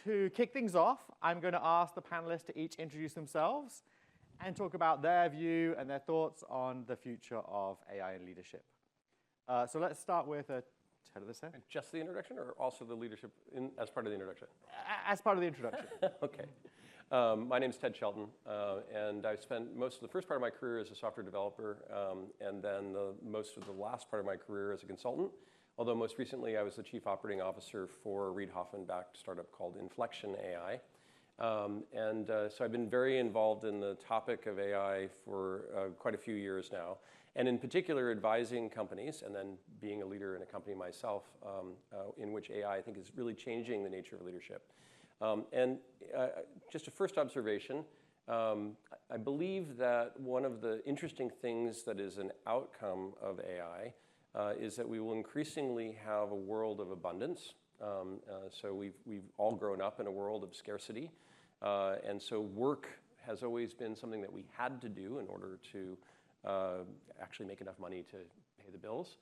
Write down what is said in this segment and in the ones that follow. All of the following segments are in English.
to kick things off, I'm going to ask the panelists to each introduce themselves and talk about their view and their thoughts on the future of AI and leadership. So let's start with Ted of the set. Just the introduction, or also the leadership as part of the introduction? As part of the introduction. Okay. My name is Ted Shelton, and I've spent most of the first part of my career as a software developer, and then most of the last part of my career as a consultant. Although most recently I was the chief operating officer for a Reid Hoffman-backed startup called Inflection AI. So I've been very involved in the topic of AI for quite a few years now, and in particular advising companies and then being a leader in a company myself in which AI I think is really changing the nature of leadership. Just a first observation, I believe that one of the interesting things that is an outcome of AI is that we will increasingly have a world of abundance. So we've all grown up in a world of scarcity. And so work has always been something that we had to do in order to actually make enough money to pay the bills.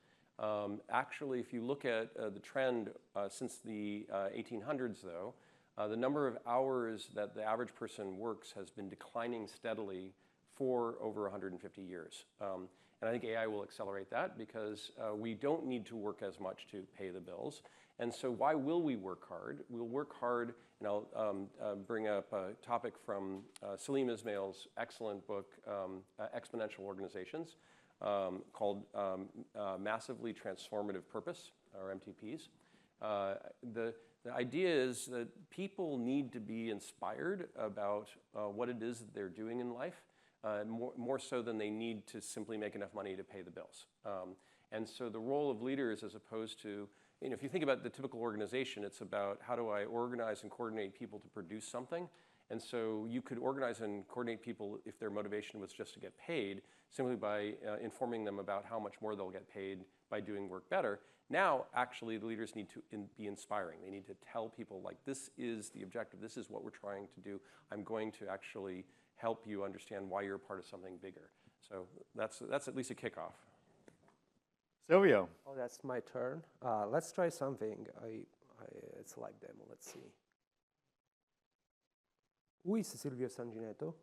Actually, if you look at the trend since the 1800s, though, the number of hours that the average person works has been declining steadily for over 150 years. And I think AI will accelerate that because we don't need to work as much to pay the bills. And so why will we work hard? We'll work hard, and I'll bring up a topic from Salim Ismail's excellent book, Exponential Organizations, called Massively Transformative Purpose, or MTPs. The idea is that people need to be inspired about what it is that they're doing in life, more so than they need to simply make enough money to pay the bills. And so the role of leaders, as opposed to, if you think about the typical organization, it's about how do I organize and coordinate people to produce something. And so you could organize and coordinate people if their motivation was just to get paid, simply by informing them about how much more they'll get paid by doing work better. Now, actually, the leaders need to be inspiring. They need to tell people, like, this is the objective. This is what we're trying to do. I'm going to actually help you understand why you're a part of something bigger. So that's at least a kickoff. Silvio. Oh, that's my turn. Let's try something. It's like demo. Let's see. Who is Silvio Sangineto?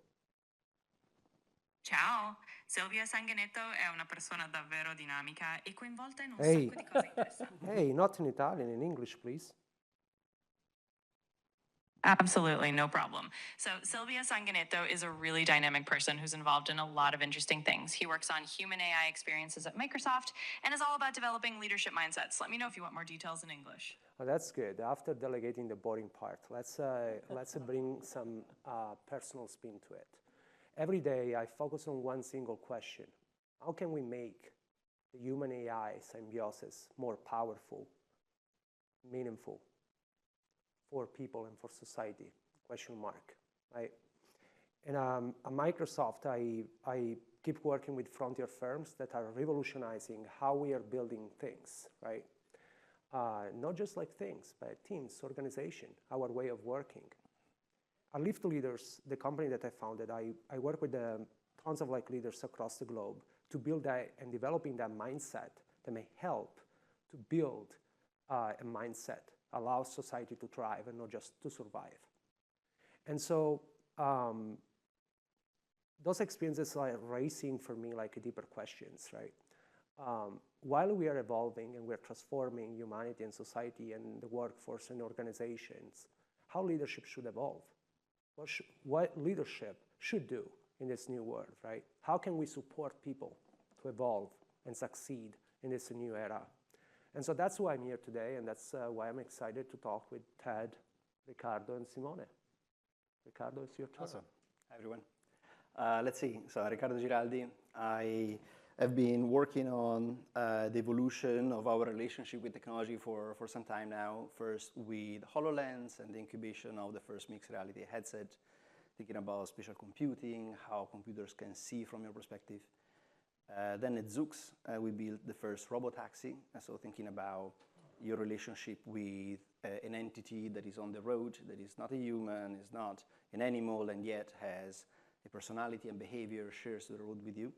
Ciao, Silvio Sangineto è una persona davvero dinamica e coinvolta in un sacco di cose interessanti. Hey, not in Italian, in English, please. Absolutely, no problem. So Silvio Sangineto is a really dynamic person who's involved in a lot of interesting things. He works on human AI experiences at Microsoft and is all about developing leadership mindsets. Let me know if you want more details in English. Oh, that's good. After delegating the boring part, let's bring some personal spin to it. Every day, I focus on one single question. How can we make the human-AI symbiosis more powerful, meaningful for people and for society? Question mark, right? And at Microsoft, I keep working with frontier firms that are revolutionizing how we are building things, right? Not just like things, but teams, organization, our way of working. At Lift Leaders, the company that I founded, I work with tons of leaders across the globe to build that and developing that mindset that may help to build a mindset, allow society to thrive and not just to survive. And so those experiences are raising for me deeper questions, right? While we are evolving and we're transforming humanity and society and the workforce and organizations, how leadership should evolve? What leadership should do in this new world, right? How can we support people to evolve and succeed in this new era? And so that's why I'm here today, and that's why I'm excited to talk with Ted, Riccardo, and Simone. Riccardo, it's your turn. Awesome. Hi, everyone. Let's see. So, Riccardo Giraldi. I have been working on the evolution of our relationship with technology for some time now. First with HoloLens and the incubation of the first mixed reality headset, thinking about spatial computing, how computers can see from your perspective. Then at Zoox, we built the first robotaxi. So thinking about your relationship with an entity that is on the road, that is not a human, is not an animal, and yet has a personality and behavior, shares the road with you.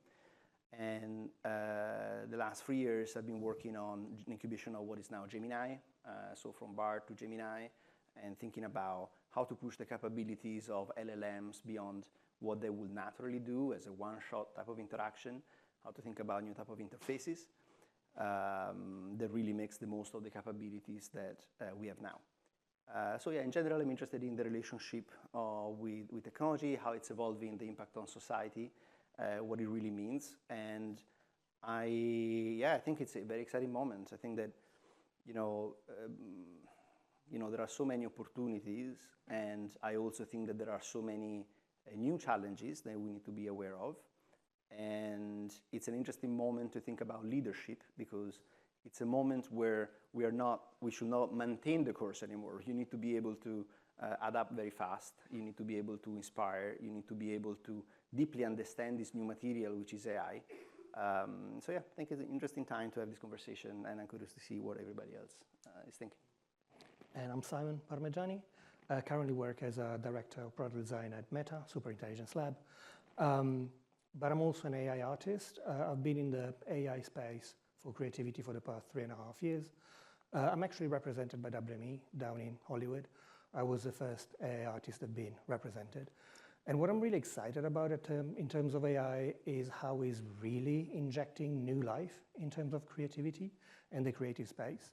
And the last 3 years, I've been working on the incubation of what is now Gemini. So from BART to Gemini, and thinking about how to push the capabilities of LLMs beyond what they will naturally do as a one-shot type of interaction, how to think about new type of interfaces that really makes the most of the capabilities that we have now. So yeah, in general, I'm interested in the relationship with technology, how it's evolving, the impact on society, what it really means. And I think it's a very exciting moment. I think that, there are so many opportunities, and I also think that there are so many new challenges that we need to be aware of. And it's an interesting moment to think about leadership, because it's a moment where we should not maintain the course anymore. You need to be able to adapt very fast. You need to be able to inspire. You need to be able to deeply understand this new material, which is AI. So yeah, I think it's an interesting time to have this conversation, and I'm curious to see what everybody else is thinking. And I'm Simon Parmeggiani. I currently work as a director of product design at Meta, Superintelligence Lab. But I'm also an AI artist. I've been in the AI space for creativity for the past 3.5 years. I'm actually represented by WME down in Hollywood. I was the first AI artist that's been represented. And what I'm really excited about in terms of AI is how it's really injecting new life in terms of creativity and the creative space.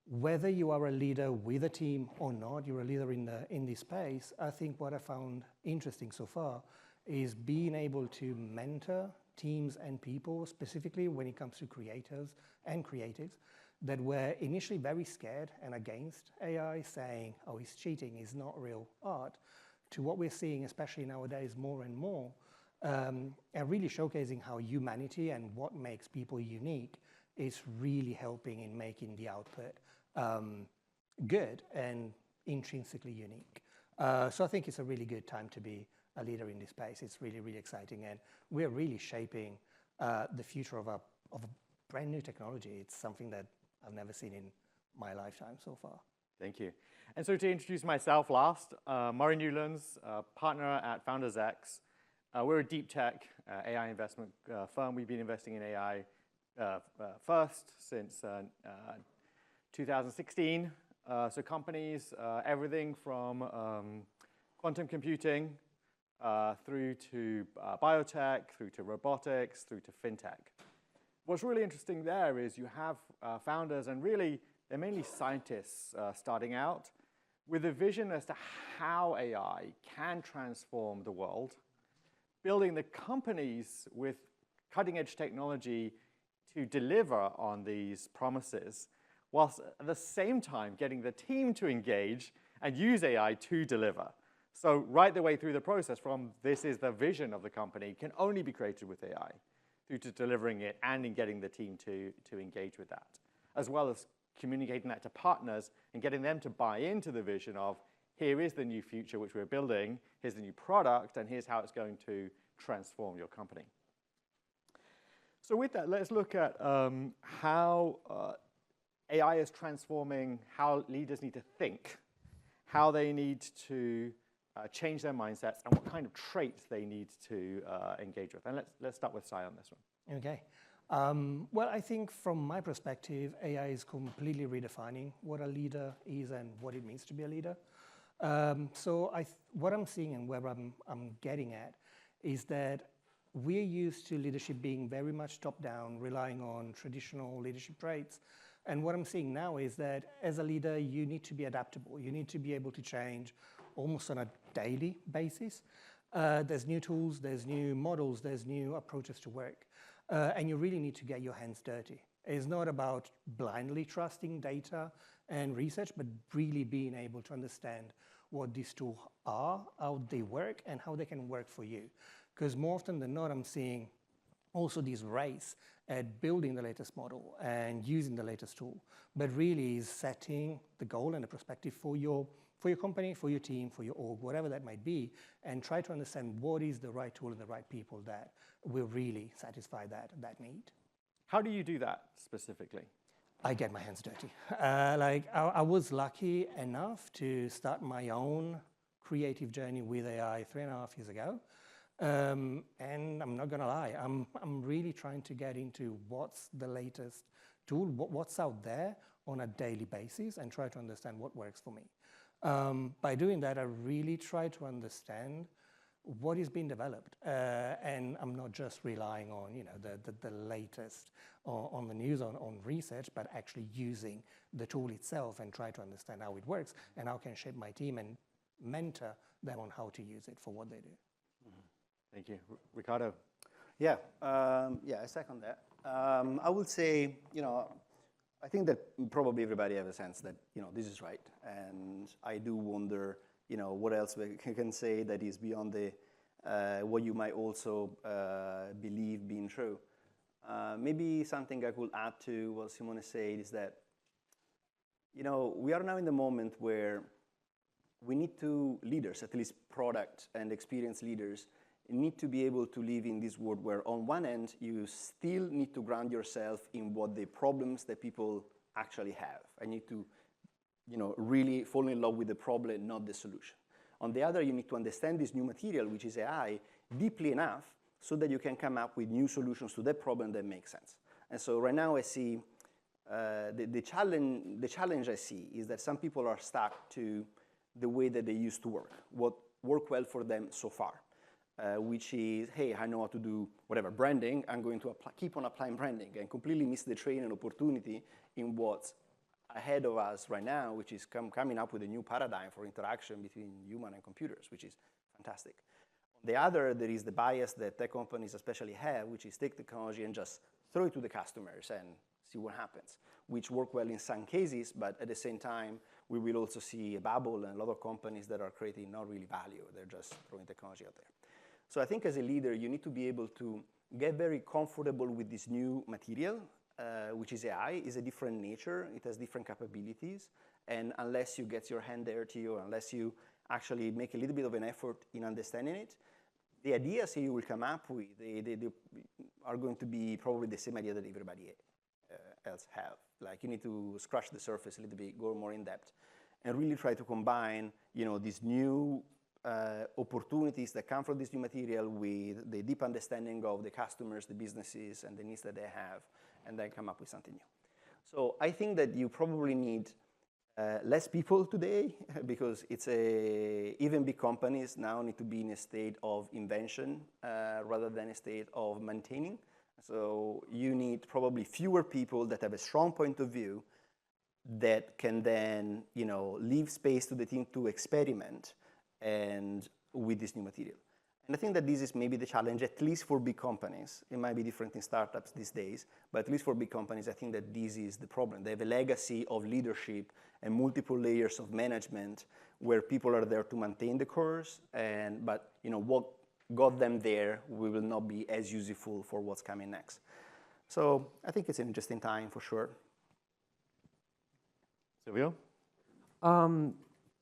Whether you are a leader with a team or not, you're a leader in this space, I think what I found interesting so far is being able to mentor teams and people, specifically when it comes to creators and creatives, that were initially very scared and against AI, saying, oh, it's cheating, it's not real art, to what we're seeing, especially nowadays, more and more, and really showcasing how humanity and what makes people unique is really helping in making the output good and intrinsically unique. So I think it's a really good time to be a leader in this space. It's really, really exciting, and we're really shaping the future of a brand new technology. It's something that I've never seen in my lifetime so far. Thank you. And so to introduce myself last, Murray Newlands, partner at Founders X. We're a deep tech AI investment firm. We've been investing in AI first since 2016. So companies, everything from quantum computing through to biotech, through to robotics, through to fintech. What's really interesting there is you have founders, and really they're mainly scientists starting out with a vision as to how AI can transform the world, building the companies with cutting-edge technology to deliver on these promises, whilst at the same time getting the team to engage and use AI to deliver. So right the way through the process, from this is the vision of the company, can only be created with AI, through to delivering it and in getting the team to engage with that, as well as communicating that to partners and getting them to buy into the vision of, here is the new future which we're building, here's the new product, and here's how it's going to transform your company. So with that, let's look at how AI is transforming how leaders need to think, how they need to change their mindsets, and what kind of traits they need to engage with. And let's start with Sai on this one. Okay. Well, I think from my perspective, AI is completely redefining what a leader is and what it means to be a leader. So what I'm seeing and where I'm getting at is that we're used to leadership being very much top-down, relying on traditional leadership traits. And what I'm seeing now is that as a leader, you need to be adaptable. You need to be able to change almost on a daily basis. There's new tools, there's new models, there's new approaches to work. And you really need to get your hands dirty. It's not about blindly trusting data and research, but really being able to understand what these tools are, how they work, and how they can work for you. Because more often than not, I'm seeing also this race at building the latest model and using the latest tool, but really is setting the goal and the perspective for your company, for your team, for your org, whatever that might be, and try to understand what is the right tool and the right people that will really satisfy that need. How do you do that specifically? I get my hands dirty. I was lucky enough to start my own creative journey with AI 3.5 years ago. And I'm not gonna lie, I'm really trying to get into what's the latest tool what's out there on a daily basis and try to understand what works for me. By doing that, I really try to understand what is being developed, and I'm not just relying on the latest on the news on research, but actually using the tool itself and try to understand how it works and how I can shape my team and mentor them on how to use it for what they do. Thank you. Riccardo? Yeah, I second that. I would say, I think that probably everybody has a sense that, this is right. And I do wonder, what else we can say that is beyond the, what you might also believe being true. Maybe something I could add to what Simone said is that, we are now in the moment where we need to, leaders, at least product and experienced leaders, need to be able to live in this world where on one end, you still need to ground yourself in what the problems that people actually have. I need to, really fall in love with the problem, not the solution. On the other, you need to understand this new material, which is AI, deeply enough so that you can come up with new solutions to that problem that make sense. And so right now I see the challenge I see is that some people are stuck to the way that they used to work, what worked well for them so far. Which is, hey, I know how to do whatever, branding, I'm going to keep on applying branding and completely miss the train and opportunity in what's ahead of us right now, which is coming up with a new paradigm for interaction between human and computers, which is fantastic. On the other, there is the bias that tech companies especially have, which is take technology and just throw it to the customers and see what happens, which work well in some cases, but at the same time, we will also see a bubble and a lot of companies that are creating not really value, they're just throwing technology out there. So I think as a leader, you need to be able to get very comfortable with this new material, which is AI, is a different nature, it has different capabilities, and unless you get your hand dirty or unless you actually make a little bit of an effort in understanding it, the ideas you will come up with, they are going to be probably the same idea that everybody else have. Like you need to scratch the surface a little bit, go more in depth, and really try to combine, these new opportunities that come from this new material with the deep understanding of the customers, the businesses, and the needs that they have, and then come up with something new. So I think that you probably need less people today because even big companies now need to be in a state of invention rather than a state of maintaining. So you need probably fewer people that have a strong point of view that can then, leave space to the team to experiment and with this new material. And I think that this is maybe the challenge, at least for big companies. It might be different in startups these days, but at least for big companies, I think that this is the problem. They have a legacy of leadership and multiple layers of management where people are there to maintain the course, but what got them there will not be as useful for what's coming next. So I think it's an interesting time for sure. Silvio?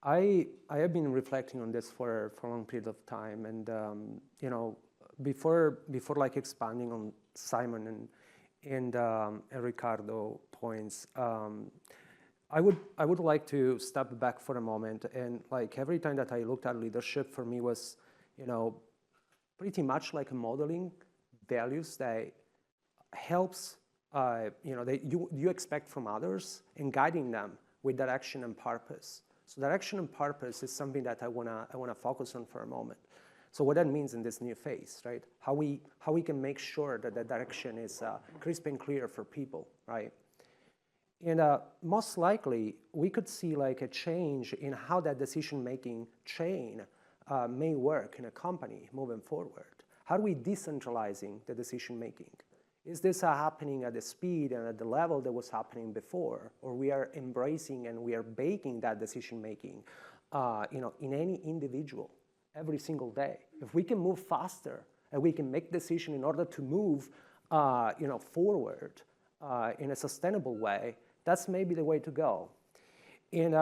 I have been reflecting on this for a long period of time, and before like expanding on Simon and Riccardo points, I would like to step back for a moment, and like every time that I looked at leadership, for me was pretty much like modeling values that helps that you expect from others and guiding them with direction and purpose. So direction and purpose is something that I wanna focus on for a moment. So what that means in this new phase, right? How we can make sure that the direction is crisp and clear for people, right? And most likely, we could see like a change in how that decision-making chain may work in a company moving forward. How are we decentralizing the decision-making? Is this happening at the speed and at the level that was happening before, or we are embracing and we are baking that decision-making, in any individual every single day? If we can move faster and we can make decisions in order to move, forward in a sustainable way, that's maybe the way to go. And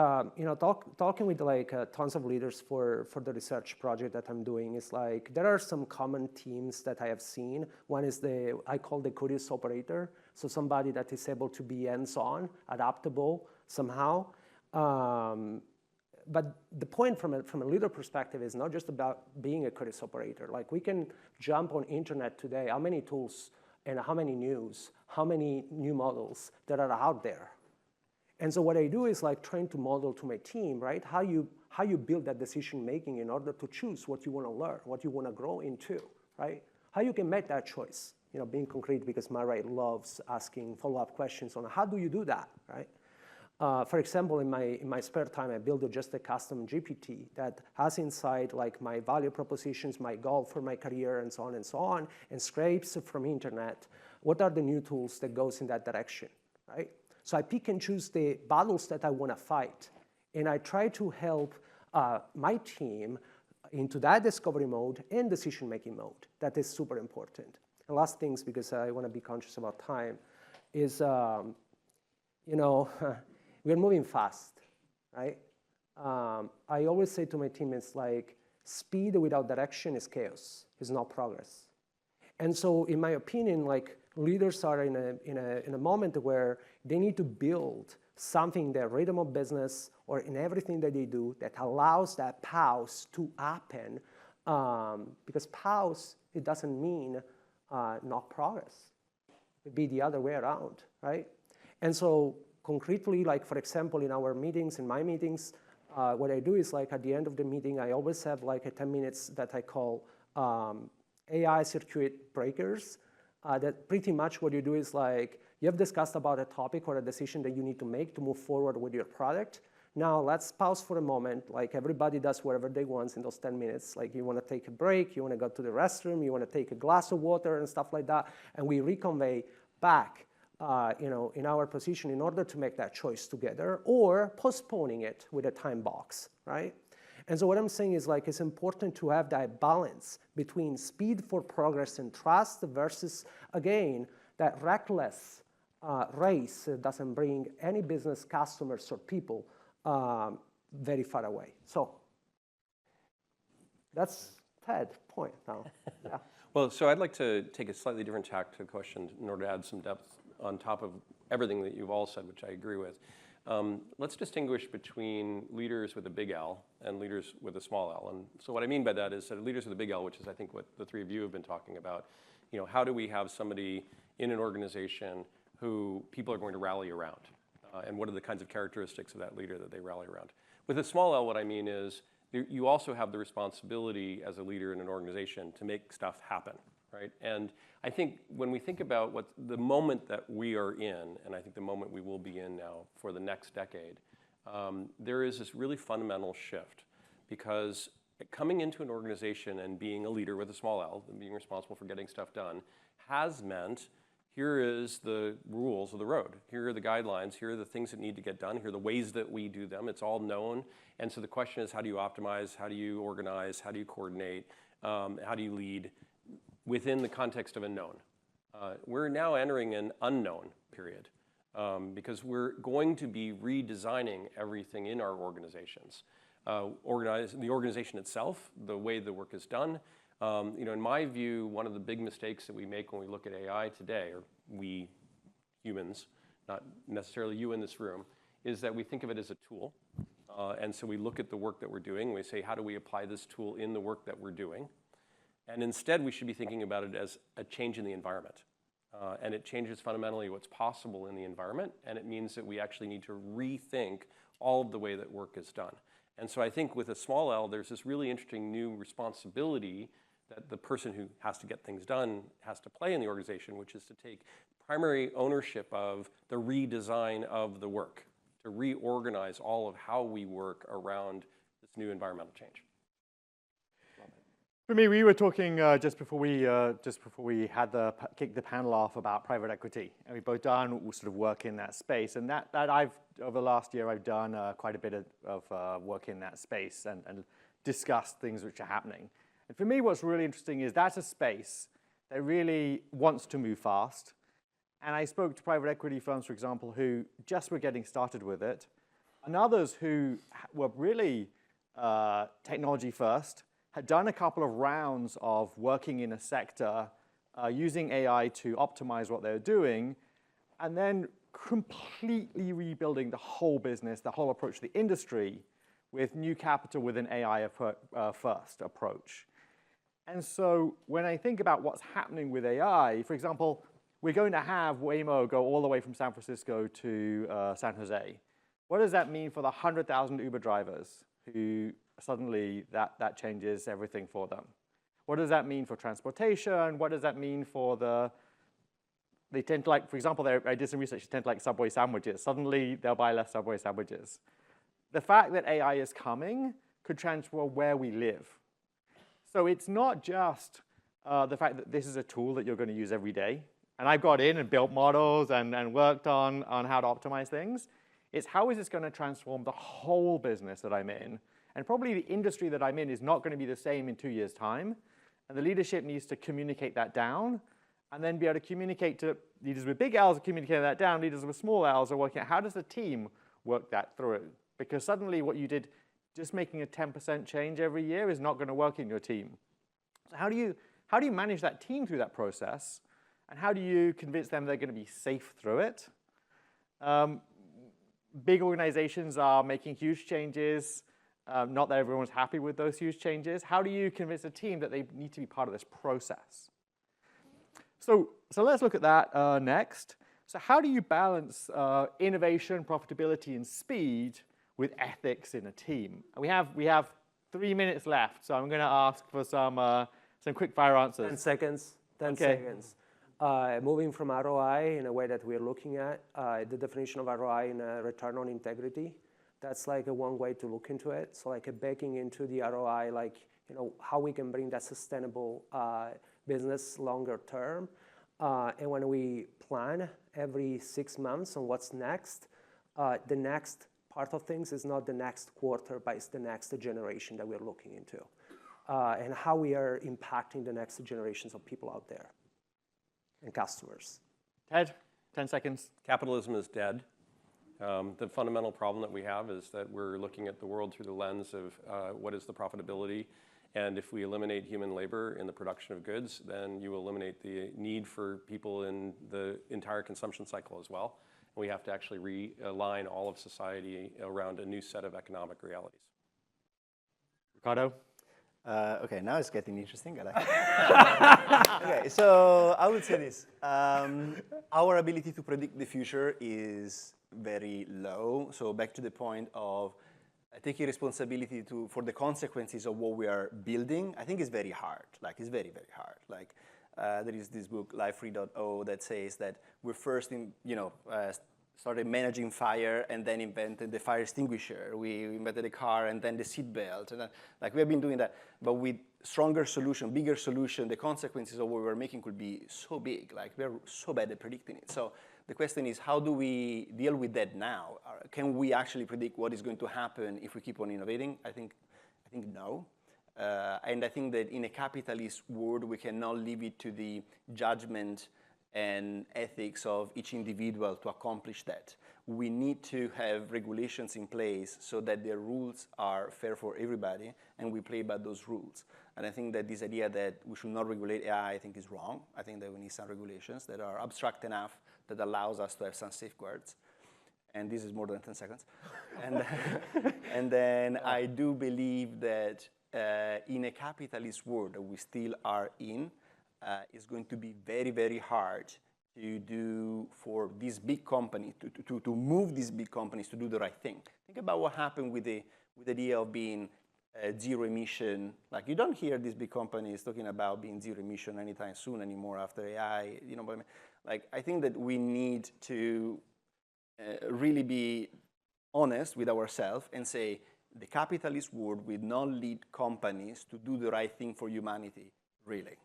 talking with like tons of leaders for the research project that I'm doing is like there are some common themes that I have seen. One is I call the curious operator, so somebody that is able to be hands-on, adaptable somehow. But the point from a leader perspective is not just about being a curious operator. Like we can jump on internet today. How many tools and how many new models that are out there. And so what I do is like trying to model to my team, right, how you build that decision making in order to choose what you want to learn, what you want to grow into, right? How you can make that choice, being concrete, because Marai loves asking follow-up questions on how do you do that, right? For example, in my spare time, I build just a custom GPT that has inside like my value propositions, my goal for my career, and so on, and scrapes from internet. What are the new tools that goes in that direction, right? So I pick and choose the battles that I want to fight, and I try to help my team into that discovery mode and decision-making mode. That is super important. And last things, because I want to be conscious about time, is we're moving fast, right? I always say to my team, it's like speed without direction is chaos, is not progress. And so in my opinion, like leaders are in a moment where they need to build something in their rhythm of business or in everything that they do that allows that pause to happen, because pause, it doesn't mean not progress. It'd be the other way around, right? And so concretely, like for example, in our meetings, in my meetings, what I do is like at the end of the meeting, I always have like a 10 minutes that I call AI circuit breakers. That pretty much what you do is like, you have discussed about a topic or a decision that you need to make to move forward with your product. Now let's pause for a moment, like everybody does whatever they want in those 10 minutes. Like you want to take a break, you want to go to the restroom, you want to take a glass of water and stuff like that, and we reconvey back in our position in order to make that choice together, or postponing it with a time box, right? And so what I'm saying is like it's important to have that balance between speed for progress and trust versus, again, that reckless race doesn't bring any business customers or people very far away. So that's Ted's point now. Yeah. Well, so I'd like to take a slightly different tack to the question in order to add some depth on top of everything that you've all said, which I agree with. Let's distinguish between leaders with a big L and leaders with a small l. And so what I mean by that is that leaders with a big L, which is I think what the three of you have been talking about, how do we have somebody in an organization who people are going to rally around? And what are the kinds of characteristics of that leader that they rally around? With a small l, what I mean is you also have the responsibility as a leader in an organization to make stuff happen, right? And I think when we think about what the moment that we are in, and I think the moment we will be in now for the next decade, there is this really fundamental shift, because coming into an organization and being a leader with a small l, and being responsible for getting stuff done, has meant here is the rules of the road. Here are the guidelines. Here are the things that need to get done. Here are the ways that we do them. It's all known. And so the question is, how do you optimize? How do you organize? How do you coordinate? How do you lead within the context of a known? We're now entering an unknown period, because we're going to be redesigning everything in our organizations. The organization itself, the way the work is done. In my view, one of the big mistakes that we make when we look at AI today, or we humans, not necessarily you in this room, is that we think of it as a tool. And so we look at the work that we're doing, and we say, how do we apply this tool in the work that we're doing? And instead, we should be thinking about it as a change in the environment. And it changes fundamentally what's possible in the environment, and it means that we actually need to rethink all of the way that work is done. And so I think with a small l, there's this really interesting new responsibility that the person who has to get things done has to play in the organization, which is to take primary ownership of the redesign of the work, to reorganize all of how we work around this new environmental change. For me, we were talking just before we had kicked the panel off about private equity, and we've both done sort of work in that space. And that I've over the last year I've done quite a bit of work in that space and discussed things which are happening. And for me, what's really interesting is that's a space that really wants to move fast. And I spoke to private equity firms, for example, who just were getting started with it, and others who were really technology first, had done a couple of rounds of working in a sector using AI to optimize what they're doing, and then completely rebuilding the whole business, the whole approach to the industry with new capital with an AI first approach. And so when I think about what's happening with AI, for example, we're going to have Waymo go all the way from San Francisco to San Jose. What does that mean for the 100,000 Uber drivers who suddenly that changes everything for them? What does that mean for transportation? What does that mean for they tend to like, for example, I did some research, they tend to like Subway sandwiches. Suddenly, they'll buy less Subway sandwiches. The fact that AI is coming could transform where we live. So it's not just the fact that this is a tool that you're going to use every day. And I've got in and built models and worked on how to optimize things. It's how is this going to transform the whole business that I'm in? And probably the industry that I'm in is not going to be the same in 2 years' time. And the leadership needs to communicate that down and then be able to communicate to leaders with big L's, communicating that down. Leaders with small L's are working out how does the team work that through? Because suddenly what you did, just making a 10% change every year is not going to work in your team. So how do you manage that team through that process? And how do you convince them they're going to be safe through it? Big organizations are making huge changes. Not that everyone's happy with those huge changes. How do you convince a team that they need to be part of this process? So let's look at that next. So how do you balance innovation, profitability, and speed with ethics in a team? We have 3 minutes left, so I'm going to ask for some quick fire answers. 10 seconds. 10 seconds. Moving from ROI in a way that we're looking at, the definition of ROI in return on integrity. That's like one way to look into it. So like baking into the ROI, like how we can bring that sustainable business longer term. And when we plan every 6 months on what's next, the next part of things is not the next quarter, but it's the next generation that we're looking into. And how we are impacting the next generations of people out there and customers. Ted, 10 seconds. Capitalism is dead. The fundamental problem that we have is that we're looking at the world through the lens of what is the profitability. And if we eliminate human labor in the production of goods, then you will eliminate the need for people in the entire consumption cycle as well. And we have to actually realign all of society around a new set of economic realities. Riccardo? OK, now it's getting interesting. I like it. OK, so I would say this. Our ability to predict the future is very low. So back to the point of taking responsibility for the consequences of what we are building, I think is very hard. Like, it's very, very hard. Like, there is this book, Life 3.0, that says that we're first started managing fire and then invented the fire extinguisher. We invented a car and then the seat belt. And like, we have been doing that. But with stronger solution, bigger solution, the consequences of what we're making could be so big. Like, we're so bad at predicting it. So the question is, how do we deal with that now? Can we actually predict what is going to happen if we keep on innovating? I think no. And I think that in a capitalist world, we cannot leave it to the judgment and ethics of each individual to accomplish that. We need to have regulations in place so that the rules are fair for everybody, and we play by those rules. And I think that this idea that we should not regulate AI, I think is wrong. I think that we need some regulations that are abstract enough that allows us to have some safeguards. And this is more than 10 seconds. And then I do believe that in a capitalist world that we still are in, it's going to be very, very hard to do for these big companies, to move these big companies to do the right thing. Think about what happened with the idea of being zero emission. Like, you don't hear these big companies talking about being zero emission anytime soon anymore after AI. But I mean, like, I think that we need to really be honest with ourselves and say the capitalist world will not lead companies to do the right thing for humanity, really.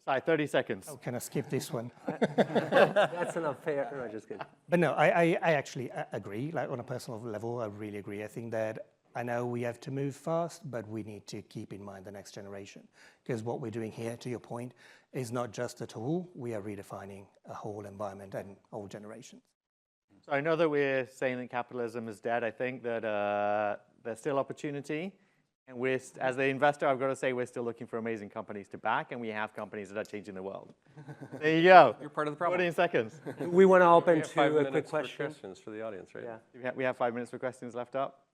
Sorry, 30 seconds. Oh, can I skip this one? That's not fair. No, just kidding. But no, I actually agree. Like, on a personal level, I really agree. I think that I know we have to move fast, but we need to keep in mind the next generation. Because what we're doing here, to your point, is not just a tool. We are redefining a whole environment and whole generations. So I know that we're saying that capitalism is dead. I think that there's still opportunity. And as the investor, I've got to say we're still looking for amazing companies to back, and we have companies that are changing the world. There you go. You're part of the problem. 14 seconds. We want to open to 5 a quick minutes for question. questions for the audience, right? Yeah. We have 5 minutes for questions left up.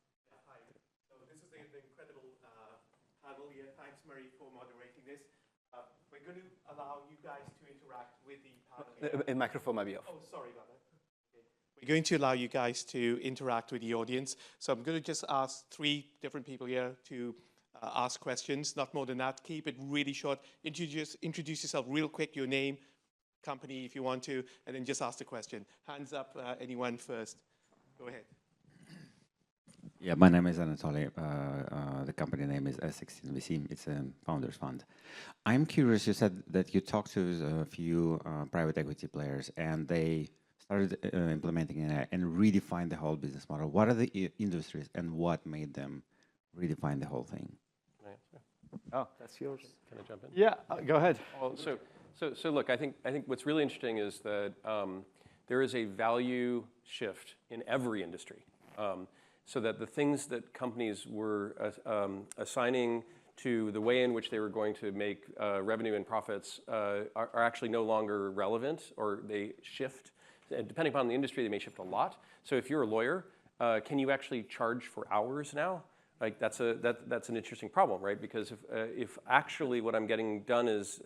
Hi. So this is the incredible panel here. Thanks, Marie, for moderating this. We're going to allow you guys to interact interact with the panel. The microphone might be off. Oh, sorry about that. We're going to allow you guys to interact with the audience. So I'm going to just ask 3 different people here to ask questions, not more than that. Keep it really short. Introduce yourself real quick, your name, company if you want to, and then just ask the question. Hands up, anyone first. Go ahead. Yeah, my name is Anatoly. The company name is S16VC. It's a founders fund. I'm curious, you said that you talked to a few private equity players and they started implementing AI and redefined the whole business model. What are the industries and what made them redefine the whole thing? Oh, that's yours. Can I jump in? Yeah, go ahead. Well, so look, I think what's really interesting is that there is a value shift in every industry. So that the things that companies were assigning to the way in which they were going to make revenue and profits are actually no longer relevant, or they shift. And depending upon the industry, they may shift a lot. So if you're a lawyer, can you actually charge for hours now? Like that's an interesting problem, right? Because if actually what I'm getting done is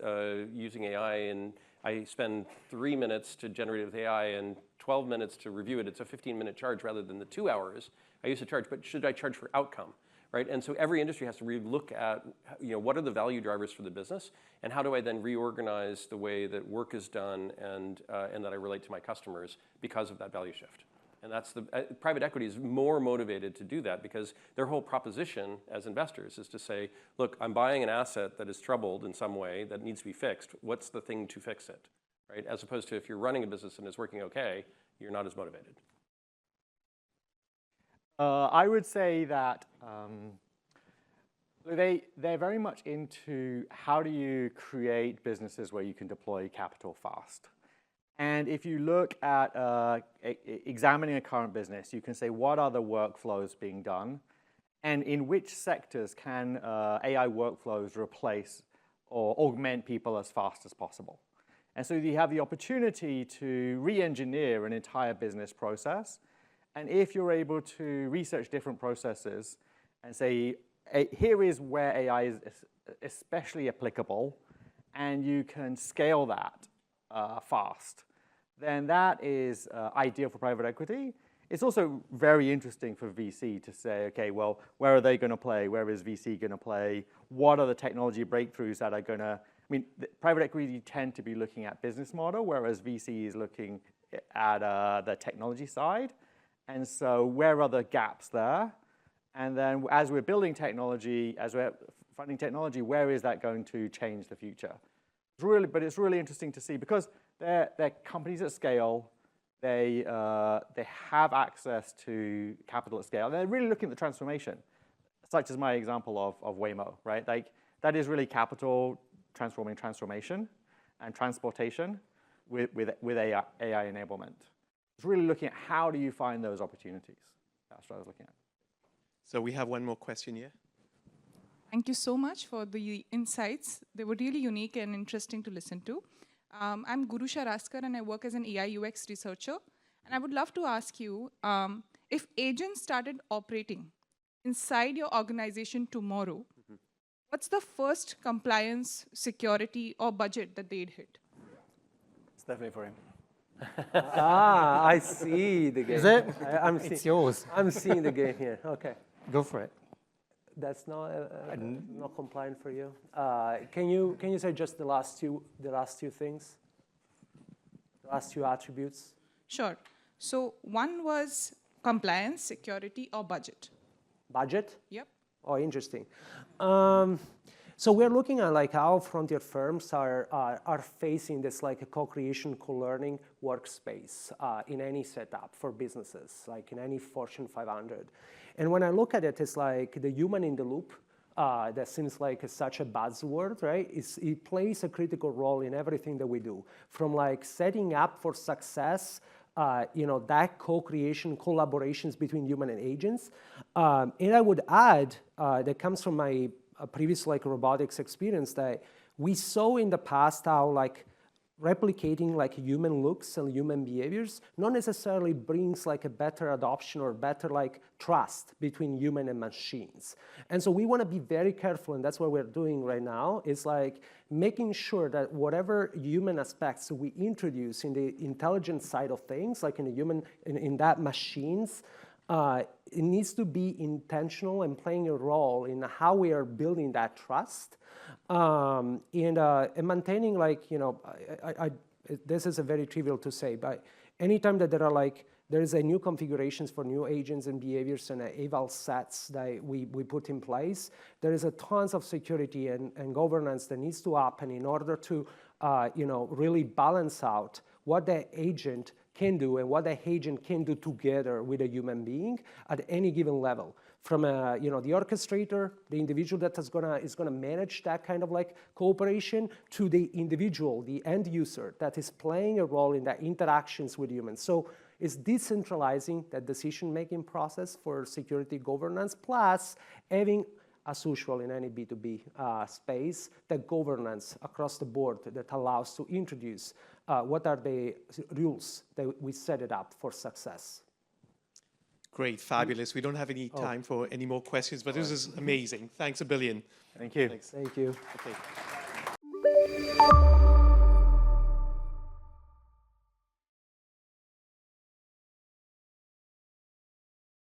using AI and I spend 3 minutes to generate it with AI and 12 minutes to review it, it's a 15-minute charge rather than the 2 hours I used to charge. But should I charge for outcome, right? And so every industry has to really look at, what are the value drivers for the business, and how do I then reorganize the way that work is done and that I relate to my customers because of that value shift. And that's the private equity is more motivated to do that because their whole proposition as investors is to say, look, I'm buying an asset that is troubled in some way that needs to be fixed. What's the thing to fix it, right? As opposed to if you're running a business and it's working okay, you're not as motivated. I would say that they're very much into how do you create businesses where you can deploy capital fast. And if you look at examining a current business, you can say, what are the workflows being done? And in which sectors can AI workflows replace or augment people as fast as possible? And so you have the opportunity to re-engineer an entire business process. And if you're able to research different processes and say, here is where AI is especially applicable, and you can scale that fast, then that is ideal for private equity. It's also very interesting for VC to say, okay, well, where are they going to play? Where is VC going to play? What are the technology breakthroughs that are going to, private equity tend to be looking at business model, whereas VC is looking at the technology side. And so where are the gaps there? And then as we're building technology, as we're funding technology, where is that going to change the future? It's really interesting to see because they're companies at scale. They have access to capital at scale. They're really looking at the transformation, such as my example of Waymo, right? Like that is really capital transforming transformation and transportation with AI enablement. It's really looking at how do you find those opportunities. That's what I was looking at. So we have one more question here. Thank you so much for the insights. They were really unique and interesting to listen to. I'm Gurusha Raskar, and I work as an AI UX researcher. And I would love to ask you, if agents started operating inside your organization tomorrow, what's the first compliance, security, or budget that they'd hit? It's definitely for him. I see the game. Is it? It's yours. I'm seeing the game here. Okay. Go for it. That's not compliant for you. Can you say just the last two things? The last two attributes? Sure. So one was compliance, security, or budget. Budget? Yep. Oh, interesting. So we're looking at like how frontier firms are facing this like a co-creation, co-learning workspace in any setup for businesses, like in any Fortune 500. And when I look at it, it's like the human in the loop. That seems like such a buzzword, right? It plays a critical role in everything that we do, from like setting up for success, that co-creation, collaborations between human and agents. And I would add, that comes from my previous like robotics experience, that we saw in the past how like replicating like human looks and human behaviors not necessarily brings like a better adoption or better like trust between human and machines. And so we want to be very careful, and that's what we're doing right now, is like making sure that whatever human aspects we introduce in the intelligent side of things, like in the human, in that machines, it needs to be intentional and playing a role in how we are building that trust. And maintaining, like, you know, this is a very trivial to say, but anytime that there is a new configurations for new agents and behaviors and eval sets that we put in place, there is a tons of security and governance that needs to happen in order to, you know, really balance out what the agent can do and what the agent can do together with a human being at any given level. From you know, the orchestrator, the individual that is gonna manage that kind of like cooperation, to the individual, the end user that is playing a role in the interactions with humans. So it's decentralizing that decision-making process for security governance, plus having, as usual in any B2B space, the governance across the board that allows to introduce what are the rules that we set it up for success. Great, fabulous. We don't have any time for any more questions, but this is amazing. Thanks a billion. Thank you. Thanks. Thank you. Okay.